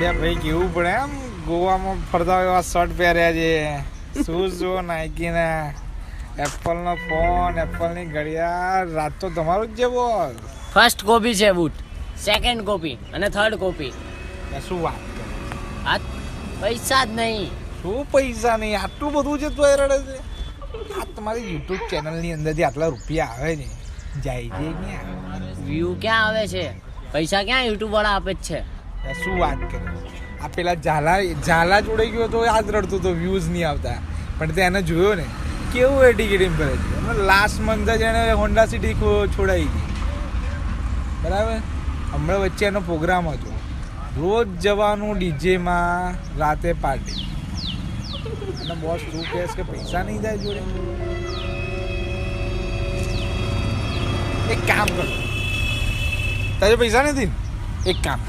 બે ભાઈ કેવું પડે એમ ગોવામાં ફરતા હોય એવા શર્ટ પહેર્યા છે, શૂઝ જો નાઇકીના, એપલનો ફોન, એપલની ઘડિયાળ. રાત તો તમારું જ છે બોસ. ફર્સ્ટ કોપી છે બૂટ, સેકન્ડ કોપી અને થર્ડ કોપી. શું વાત કરે? આ પૈસા જ નહીં. શું પૈસા નહીં? આટલું બધું છે તો એ રડે છે. આ તમારી યુટ્યુબ ચેનલની અંદરથી આટલા રૂપિયા આવે છે, જાય છે ક્યાં? વ્યૂ ક્યાં આવે છે? પૈસા ક્યાં યુટ્યુબ વાળા આપે જ છે? શું વાત કરે? આ પેલા ઝાલા જોડે ગયો તો યાદ રડતો તો વ્યૂઝ નહીં આવતા, પણ તે એને જોયો ને કેવું એ ટિકિટિંગ કરે છે. લાસ્ટ મંથ જ એને હોન્ડા સિટી છોડાઈ ગઈ, બરાબર. હમણાં વચ્ચે એનો પ્રોગ્રામ હતો, રોજ જવાનું ડીજેમાં, રાતે પાર્ટી. અને બોસ તું કહેશ કે પૈસા નહીં જાય જોડે? એક કામ કરો, તારે પૈસા નથી ને એક કામ,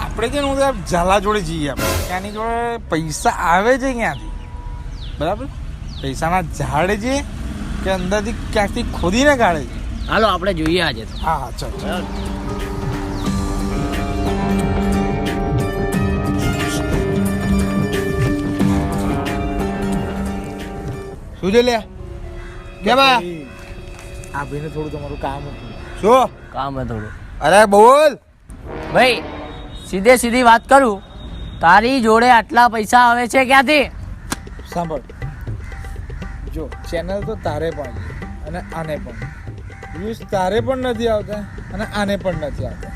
આપણે છે ને હું ઝાલા જોડે જઈએ. આપણે ત્યાંની જોડે પૈસા આવે છે ક્યાંથી, બરાબર? પૈસાના ઝાડ છે કે અંદરથી ક્યાંકથી ખોદીને કાઢે છે? હાલો આપણે જોઈએ આજે તો. હા હા ચાલ ચાલ. શું છે લે? કેમ આ ભાઈને થોડું તમારું કામ હતું. શું કામ હે થોડું? અરે બોલ ભાઈ, સીધી વાત કરું, તારી જોડે આટલા પૈસા આવે છે ક્યાંથી? સાંભળ, જો ચેનલ તો તારે પણ છે અને આને પણ, વ્યૂઝ તારે પણ નથી આવતા અને આને પણ નથી આવતા.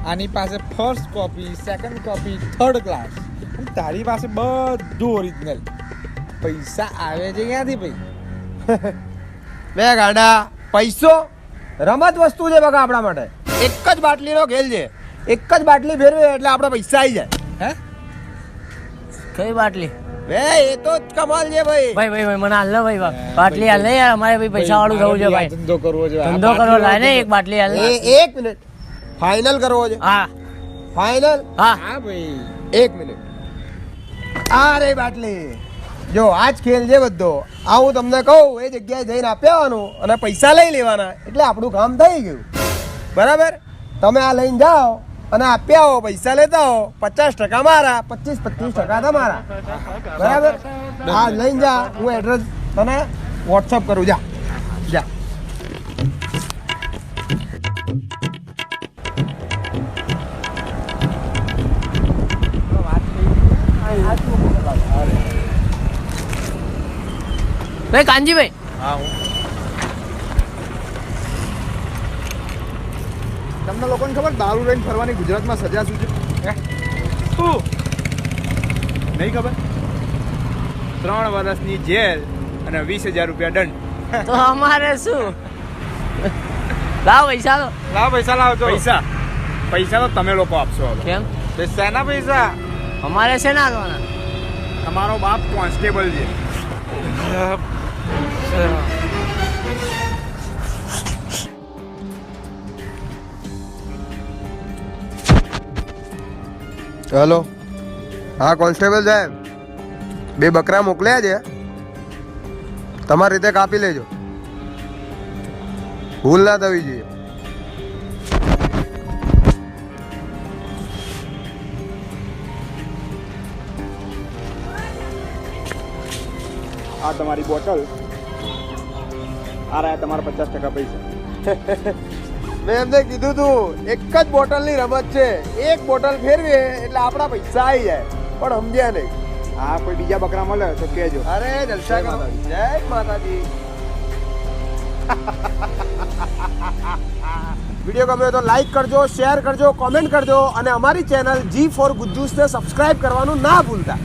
આની પાસે first copy, second copy, third class, અને તારી પાસે બધું ઓરિજિનલ. પૈસા આવે છે ક્યાંથી ભાઈ? બે ગાડા પૈસો રમત વસ્તુ છે બકા આપણા માટે. એક જ બાટલીનો ખેલ છે, એક જ બાટલી ફેરવે એટલે આપણા પૈસા આવી જાય. હે કઈ બાટલી? બે એ તો જ કમાલ છે ભાઈ. ભાઈ મને હાલ ને ભાઈ, બાટલી હાલ ને યાર, અમારે ભાઈ પૈસા વાળું થવું છે ભાઈ. ધંધો કરવો છે. ધંધો કરવો લાય ને, એક બાટલી હાલ ને. એક મિનિટ, ફાઇનલ કરવો છે? હા ફાઇનલ. હા હા ભાઈ, એક મિનિટ. આ રે બાટલી, જો આજ ખેલ છે બધો. આ હું તમને કહું એ જગ્યાએ જઈને આપ્યાવાનું અને પૈસા લઈ લેવાના, એટલે આપણું કામ થઈ ગયું. બરાબર? તમે આ લઈને જાઓ અને આપ્યા હો, પૈસા લેતા હો, 50% મારા, 25% તમારા. બરાબર? હા લઈને જા, હું એડ્રેસ તને વોટ્સઅપ કરું. જા જા. ભાઈ કાનજીભાઈ, હા હું તમને લોકોને ખબર દારૂ લઈને ફરવાની ગુજરાતમાં સજા શું છે? શું નહીં ખબર? 3 વર્ષની જેલ અને 20,000 રૂપિયા દંડ. તો અમારે શું? લાવ પૈસા તો. લાવ પૈસા લાવજો. પૈસા તો તમે લોકો આપશો. કેમ? શેના પૈસા? અમારે છે ના આલવાના? તમારો બાપ કોન્સ્ટેબલ છે. હેલો, હા કોન્સ્ટેબલ સાહેબ, 2 બકરા મોકલ્યા છે, તમારી રીતે કાપી લેજો, ભૂલ ના થવી જોઈએ. આ તમારી બોટલ, આ રહ્યા તમારા 50% પૈસા. મેં એમને કીધું તું એક જ બોટલની રમત છે, એક બોટલ ફેરવીએ એટલે આપણા પૈસા આવી જાય, પણ સમજ્યા નહીં. આ કોઈ બીજા બકરા મળે તો કહેજો. અરે જલસા કરો. જય માતાજી. વિડીયો ગમે તો લાઈક કરજો, શેર કરજો, કોમેન્ટ કરજો અને અમારી ચેનલ G4 ગુજ્જુસને સબસ્ક્રાઇબ કરવાનું ના ભૂલતા.